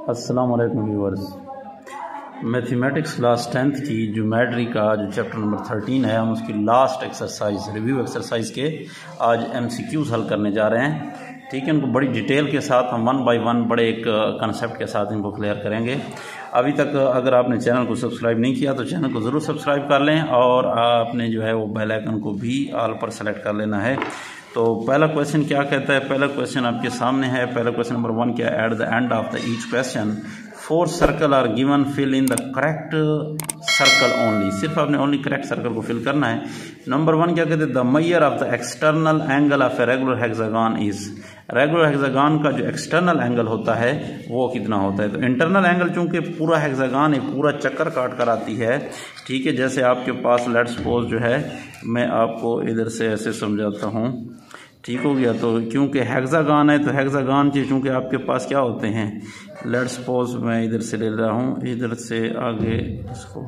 अस्सलाम वालेकुम viewers. Mathematics class 10th की ज्योमेट्री का जो चैप्टर नंबर 13 है, हम उसकी लास्ट एक्सरसाइज रिव्यू एक्सरसाइज के आज MCQs हल करने जा रहे हैं। ठीक है, इनको बड़ी डिटेल के साथ हम 1 बाय 1 बड़े एक कंसेप्ट के साथ इनको क्लियर करेंगे। अभी तक अगर आपने चैनल को सब्सक्राइब नहीं किया तो चैनल को ज़रूर सब्सक्राइब कर लें और आपने जो है वो बेल आइकन को भी ऑल पर सेलेक्ट कर लेना है। तो पहला क्वेश्चन क्या कहता है, पहला क्वेश्चन आपके सामने है। पहला क्वेश्चन नंबर 1 क्या है, at the end of the each question 4 circle are given, fill in the correct circle only. सिर्फ आपने ओनली करेक्ट सर्कल को फिल करना है। नंबर 1 क्या कहते हैं, the measure of the external angle of a regular hexagon is. Regular hexagon का जो एक्सटर्नल एंगल होता है वो कितना होता है। तो इंटरनल एंगल चूंकि पूरा हेक्सागन एक पूरा चक्कर काट कर आती है, ठीक है। जैसे आपके पास लेट्स सपोज जो है, मैं आपको इधर से ऐसे समझाता हूँ, ठीक हो गया। तो क्योंकि हेक्सागन है तो हेक्सागन के चूँकि आपके पास क्या होते हैं, लेट्स सपोज मैं इधर से ले रहा हूँ, इधर से आगे इसको,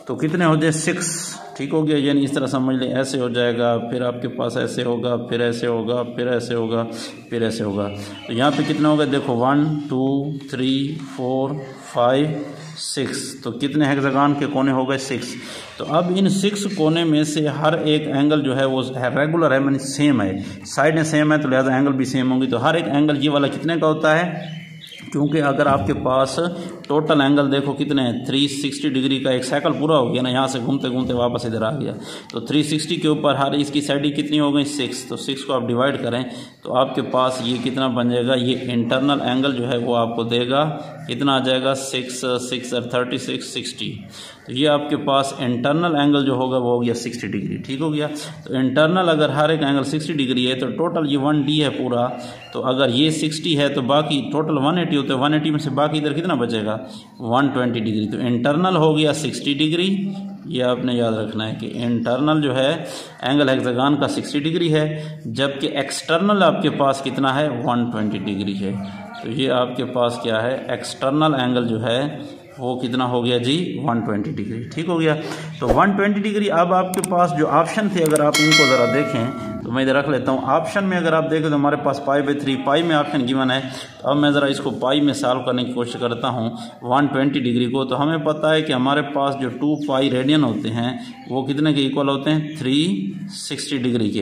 तो कितने हो जाए 6, ठीक हो गया। यानी इस तरह समझ लें, ऐसे हो जाएगा, फिर आपके पास ऐसे होगा, फिर ऐसे होगा, फिर ऐसे होगा, फिर ऐसे होगा। तो यहाँ पे कितना होगा, देखो 1 2 3 4 5 6। तो कितने हेक्सागन के कोने हो गए 6। तो अब इन 6 कोने में से हर एक एंगल जो है वो रेगुलर है, यानी सेम है, साइडें सेम है, तो लिहाजा एंगल भी सेम होंगी। तो हर एक एंगल ये वाला कितने का होता है, क्योंकि अगर आपके पास टोटल एंगल देखो कितने हैं, 360 डिग्री का एक साइकिल पूरा हो गया ना, यहाँ से घूमते घूमते वापस इधर आ गया। तो 360 के ऊपर हर इसकी साइड कितनी हो गई 6। तो 6 को आप डिवाइड करें तो आपके पास ये कितना बन जाएगा, ये इंटरनल एंगल जो है वो आपको देगा कितना आ जाएगा 6 6 और 36 60। तो ये आपके पास इंटरनल एंगल जो होगा वो हो गया 60 डिग्री, ठीक हो गया। तो इंटरनल अगर हर एक एंगल 60 डिग्री है तो टोटल ये 1D है पूरा। तो अगर ये 60 है तो बाकी टोटल 180 होते हैं, 180 में से बाकी इधर कितना बचेगा 120 डिग्री। तो इंटरनल हो गया 60 डिग्री। ये आपने याद रखना है कि इंटरनल जो है एंगल हेक्सागन का 60 डिग्री है, जबकि एक्सटर्नल आपके पास कितना है 120 डिग्री है। तो ये आपके पास क्या है, एक्सटर्नल एंगल जो है वो कितना हो गया जी 120 डिग्री, ठीक हो गया। तो 120 डिग्री। अब आपके पास जो ऑप्शन थे अगर आप इनको ज़रा देखें तो मैं इधर रख लेता हूँ। ऑप्शन में अगर आप देखें तो हमारे पास π/3 पाई में ऑप्शन गिवन है। तो अब मैं ज़रा इसको पाई में सॉल्व करने की कोशिश करता हूँ 120 डिग्री को। तो हमें पता है कि हमारे पास जो 2 पाई रेडियन होते हैं वो कितने के इक्वल होते हैं 360 डिग्री के।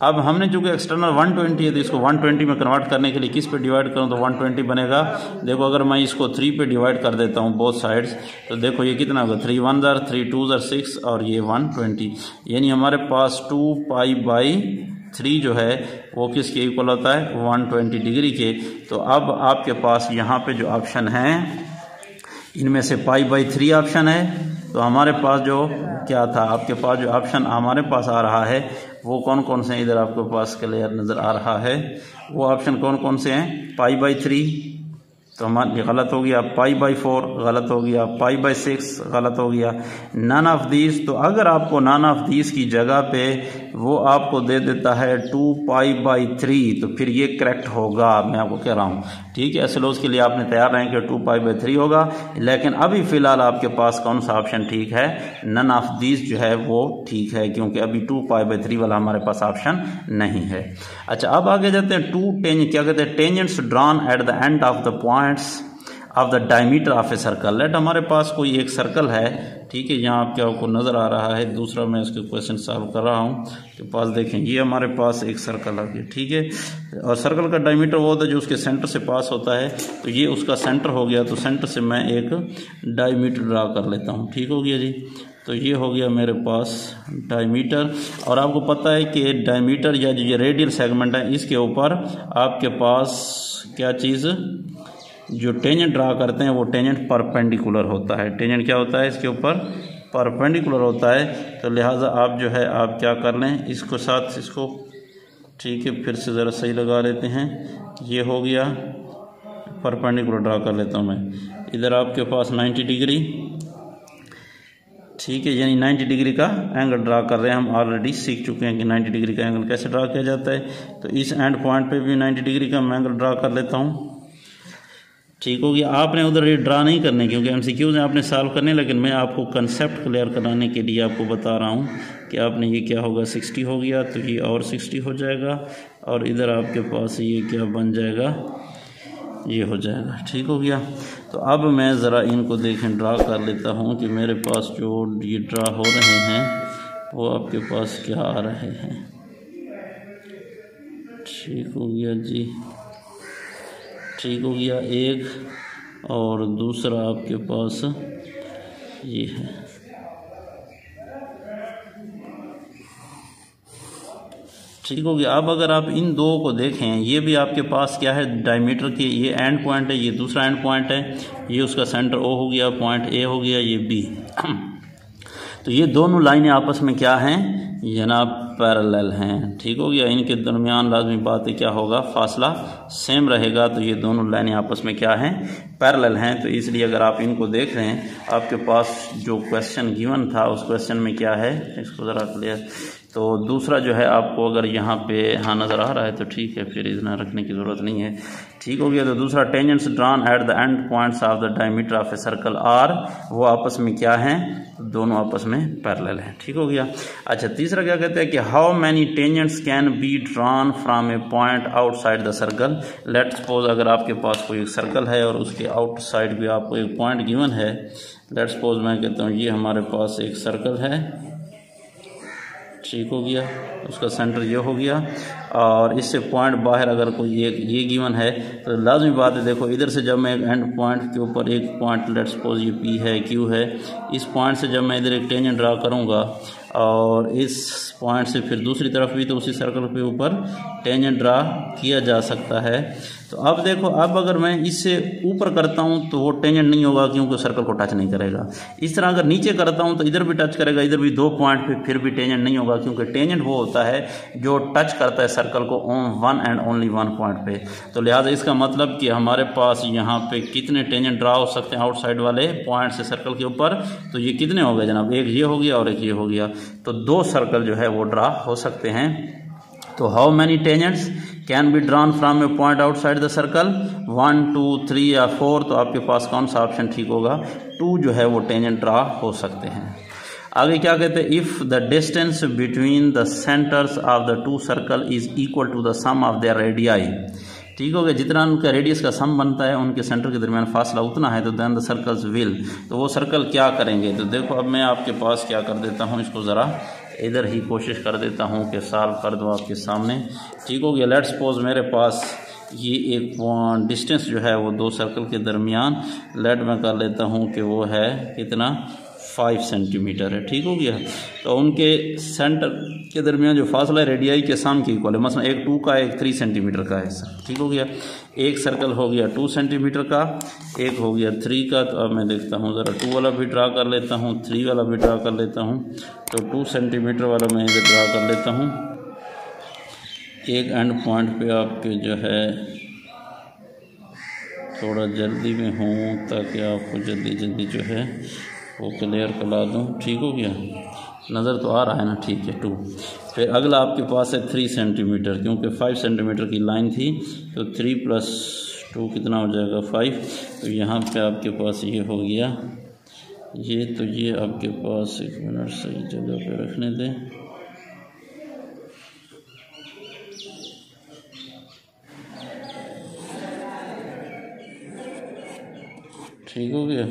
अब हमने चूँकि एक्सटर्नल 120 है तो इसको 120 में कन्वर्ट करने के लिए किस पे डिवाइड करूँ तो 120 बनेगा। देखो अगर मैं इसको 3 पे डिवाइड कर देता हूँ बोथ साइड्स, तो देखो ये कितना होगा 3 1 3 2 6 और ये 120। यानी हमारे पास 2 π/3 जो है वो किसके इक्वल होता है 120 डिग्री के। तो अब आपके पास यहाँ पे जो ऑप्शन है इनमें से π/3 ऑप्शन है। तो हमारे पास जो क्या था, आपके पास जो ऑप्शन हमारे पास आ रहा है वो कौन कौन से हैं, इधर आपके पास क्लियर नज़र आ रहा है। वो ऑप्शन कौन कौन से हैं, π/3 तो हमारे गलत हो गया, π/4 गलत हो गया, π/6 गलत हो गया, नन ऑफ दीज। तो अगर आपको नन ऑफ दीज की जगह पे वो आपको दे देता है 2 π/3 तो फिर ये करेक्ट होगा, मैं आपको कह रहा हूँ, ठीक है। ऐसे उसके लिए आपने तैयार रहें कि 2 π/3 होगा। लेकिन अभी फ़िलहाल आपके पास कौन सा ऑप्शन ठीक है, नन ऑफ दीज जो है वो ठीक है, क्योंकि अभी 2 π/3 वाला हमारे पास ऑप्शन नहीं है। अच्छा, अब आगे जाते हैं। क्या कहते हैं, tangents drawn at the end of the points of the diameter of a circle. Let हमारे पास कोई एक सर्कल है, ठीक है। यहाँ आपके आपको नज़र आ रहा है, दूसरा मैं इसके क्वेश्चन सॉल्व कर रहा हूँ के पास देखें, ये हमारे पास एक सर्कल आ गया, ठीक है। और सर्कल का डायमीटर वो होता है जो उसके सेंटर से पास होता है। तो ये उसका सेंटर हो गया, तो सेंटर से मैं एक डायमीटर ड्रा कर लेता हूँ, ठीक हो गया जी। तो ये हो गया मेरे पास डायमीटर। और आपको पता है कि डायमीटर या जो ये रेडियल सेगमेंट है इसके ऊपर आपके पास क्या चीज़, जो टेंजेंट ड्रा करते हैं वो टेंजेंट परपेंडिकुलर होता है। टेंजेंट क्या होता है, इसके ऊपर परपेंडिकुलर होता है। तो लिहाजा आप जो है आप क्या कर लें, इसको साथ इसको, ठीक है, फिर से ज़रा सही लगा लेते हैं। ये हो गया परपेंडिकुलर ड्रा कर लेता हूँ मैं। इधर आपके पास 90 डिग्री, ठीक है, यानी 90 डिग्री का एंगल ड्रा कर रहे हैं। हम ऑलरेडी सीख चुके हैं कि 90 डिग्री का एंगल कैसे ड्रा किया जाता है। तो इस एंड पॉइंट पे भी 90 डिग्री का मैं एंगल ड्रा कर लेता हूँ, ठीक हो गया। आपने उधर ये ड्रा नहीं करने, क्योंकि MCQs हैं आपने सॉल्व करने, लेकिन मैं आपको कंसेप्ट क्लियर कराने के लिए आपको बता रहा हूँ कि आपने ये क्या होगा 60 हो गया तो ये और 60 हो जाएगा, और इधर आपके पास ये क्या बन जाएगा ये हो जाएगा। ठीक हो गया। तो अब मैं ज़रा इनको देखें ड्रा कर लेता हूँ कि मेरे पास जो ये ड्रा हो रहे हैं वो आपके पास क्या आ रहे हैं। ठीक हो गया जी, ठीक हो गया एक, और दूसरा आपके पास ये है। ठीक हो गया। अब अगर आप इन दो को देखें, ये भी आपके पास क्या है, डायमीटर के ये एंड पॉइंट है, ये दूसरा एंड पॉइंट है, ये उसका सेंटर ओ हो गया, पॉइंट ए हो गया, ये बी। तो ये दोनों लाइनें आपस में क्या हैं जनाब, पैरेलल हैं। ठीक हो गया। इनके दरमियान लाजमी बात है क्या होगा, फासला सेम रहेगा। तो ये दोनों लाइनें आपस में क्या हैं, पैरेलल हैं। तो इसलिए अगर आप इनको देख रहे हैं, आपके पास जो क्वेश्चन गिवन था उस क्वेश्चन में क्या है, इसको ज़रा क्लियर। तो दूसरा जो है आपको अगर यहाँ पे हाँ नज़र आ रहा है तो ठीक है, फिर इतना रखने की ज़रूरत नहीं है। ठीक हो गया। तो दूसरा, tangents drawn at the end points of the diameter of a circle are, वो आपस में क्या हैं, दोनों आपस में पैरेलल हैं। ठीक हो गया। अच्छा, तीसरा क्या कहते हैं कि how many tangents can be drawn from A point outside the circle. Let suppose अगर आपके पास कोई एक सर्कल है और उसके आउटसाइड भी आपको एक पॉइंट गिवन है। लेट सपोज मैं कहता हूँ ये हमारे पास एक सर्कल है। ठीक हो गया। उसका सेंटर ये हो गया और इससे पॉइंट बाहर अगर कोई एक ये गिवन है तो लाजमी बात है, देखो इधर से जब मैं एक एंड पॉइंट के ऊपर एक पॉइंट, लेट्स सपोज ये पी है, क्यू है, इस पॉइंट से जब मैं इधर एक टेंजेंट ड्रा करूँगा और इस पॉइंट से फिर दूसरी तरफ भी तो उसी सर्कल के ऊपर टेंजेंट ड्रा किया जा सकता है। तो अब देखो, अब अगर मैं इससे ऊपर करता हूँ तो वो टेंजेंट नहीं होगा क्योंकि सर्कल को टच नहीं करेगा। इस तरह अगर नीचे करता हूँ तो इधर भी टच करेगा, इधर भी दो पॉइंट पे फिर भी टेंजेंट नहीं होगा क्योंकि टेंजेंट वो होता है जो टच करता है सर्कल को on one and only one point पे। तो लिहाजा इसका मतलब कि हमारे पास यहाँ पे कितने टेंजेंट ड्रा हो सकते हैं आउटसाइड वाले पॉइंट से सर्कल के ऊपर, तो ये कितने हो गए जनाब, एक ये हो गया और एक ये हो गया। तो दो सर्कल जो है वो ड्रा हो सकते हैं। तो how many tangents can be drawn from A point outside the circle, 1 2 3 या 4। तो आपके पास कौन सा ऑप्शन ठीक होगा, 2 जो है वो टेंजेंट ड्रा हो सकते हैं। आगे क्या कहते हैं, if the distance between the centres of the two circle is equal to the sum of their radii. ठीक हो गया। जितना उनका रेडियस का सम बनता है उनके सेंटर के दरमियान फासला उतना है, तो देन द सर्कल्स विल, तो वो सर्कल क्या करेंगे। तो देखो अब मैं आपके पास क्या कर देता हूँ, इसको ज़रा इधर ही कोशिश कर देता हूँ कि सॉल्व कर दूँ आपके सामने। ठीक हो गया। लेट्स सपोज मेरे पास ये एक डिस्टेंस जो है वो दो सर्कल के दरमियान, लेट मैं कर लेता हूँ कि वो है कितना, 5 सेंटीमीटर है। ठीक हो गया। तो उनके सेंटर के दरमियान जो फासला है रेडियाई के सम के इक्वल है, मसलन एक 2 का एक 3 सेंटीमीटर का है सर। ठीक हो गया। एक सर्कल हो गया 2 सेंटीमीटर का, एक हो गया 3 का। तो अब मैं देखता हूँ ज़रा 2 वाला भी ड्रा कर लेता हूँ, 3 वाला भी ड्रा कर लेता हूँ। तो 2 सेंटीमीटर वाला मैं इधर ड्रा कर लेता हूँ। एक एंड पॉइंट पे आपके जो है थोड़ा जल्दी में हूँ ताकि आपको जल्दी जल्दी जो है वो क्लियर करा दूँ। ठीक हो गया, नज़र तो आ रहा है ना, ठीक है 2। फिर अगला आपके पास है 3 सेंटीमीटर, क्योंकि 5 सेंटीमीटर की लाइन थी तो 3 + 2 कितना हो जाएगा 5। तो यहाँ पे आपके पास ये हो गया ये, तो ये आपके पास, एक मिनट सही जगह पे रखने दें। ठीक हो गया।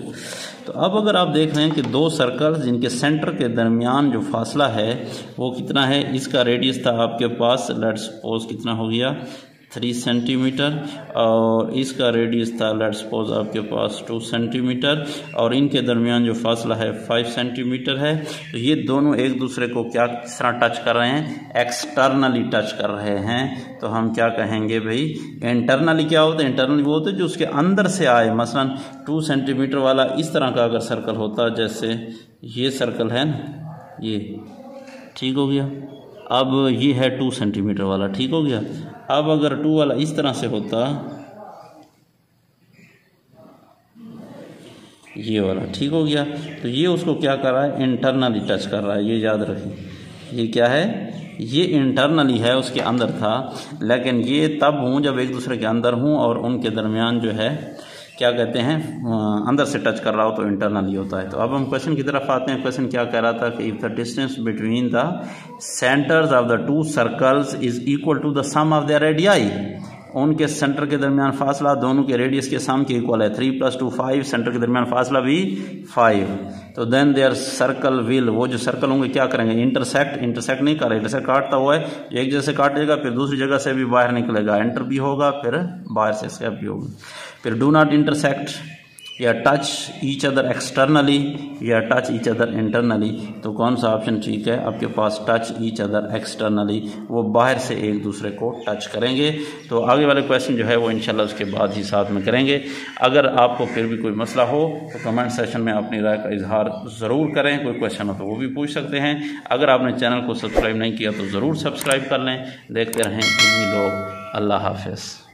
तो अब अगर आप देख रहे हैं कि दो सर्कल जिनके सेंटर के दरमियान जो फासला है वो कितना है, इसका रेडियस था आपके पास, लेट्स सपोज कितना हो गया 3 सेंटीमीटर, और इसका रेडियस था लेट्स सपोज आपके पास 2 सेंटीमीटर, और इनके दरमियान जो फासला है 5 सेंटीमीटर है। तो ये दोनों एक दूसरे को क्या किस तरह टच कर रहे हैं, एक्सटर्नली टच कर रहे हैं। तो हम क्या कहेंगे भाई, इंटरनली क्या होता है, इंटरनली वो होता है जो उसके अंदर से आए। मसलन 2 सेंटीमीटर वाला इस तरह का अगर सर्कल होता, जैसे ये सर्कल है ना ये, ठीक हो गया। अब ये है 2 सेंटीमीटर वाला, ठीक हो गया। अब अगर 2 वाला इस तरह से होता, ये वाला, ठीक हो गया। तो ये उसको क्या कर रहा है, इंटरनली टच कर रहा है, ये याद रखें। ये क्या है, ये इंटरनली है, उसके अंदर था। लेकिन ये तब हूँ जब एक दूसरे के अंदर हूँ और उनके दरमियान जो है क्या कहते हैं, अंदर से टच कर रहा हो तो इंटरनली होता है। तो अब हम क्वेश्चन की तरफ आते हैं। क्वेश्चन क्या कह रहा था कि if the distance between the centres of the 2 circles is equal to the sum of their radii, उनके सेंटर के दरमियान फासला दोनों के रेडियस के सम के इक्वल है। 3 + 2 5, सेंटर के दरमियान फासला भी 5। तो देन देयर सर्कल विल, वो जो सर्कल होंगे क्या करेंगे, इंटरसेक्ट नहीं कर रहे, इंटरसेक्ट काटता हुआ है, एक जगह से काटेगा फिर दूसरी जगह से भी बाहर निकलेगा, एंटर भी होगा फिर बाहर से एस्केप भी होगा। फिर डू नॉट इंटरसेक्ट या टच ईच अदर एक्सटर्नली या टच ईच अदर इंटरनली। तो कौन सा ऑप्शन ठीक है आपके पास, टच ईच अदर एक्सटर्नली, वो बाहर से एक दूसरे को टच करेंगे। तो आगे वाले क्वेश्चन जो है वो इंशाल्लाह उसके बाद ही साथ में करेंगे। अगर आपको फिर भी कोई मसला हो तो कमेंट सेशन में अपनी राय का इजहार ज़रूर करें, कोई क्वेश्चन हो तो वो भी पूछ सकते हैं। अगर आपने चैनल को सब्सक्राइब नहीं किया तो ज़रूर सब्सक्राइब कर लें। देखते रहें इल्मी लोग। अल्लाह हाफ़िज़।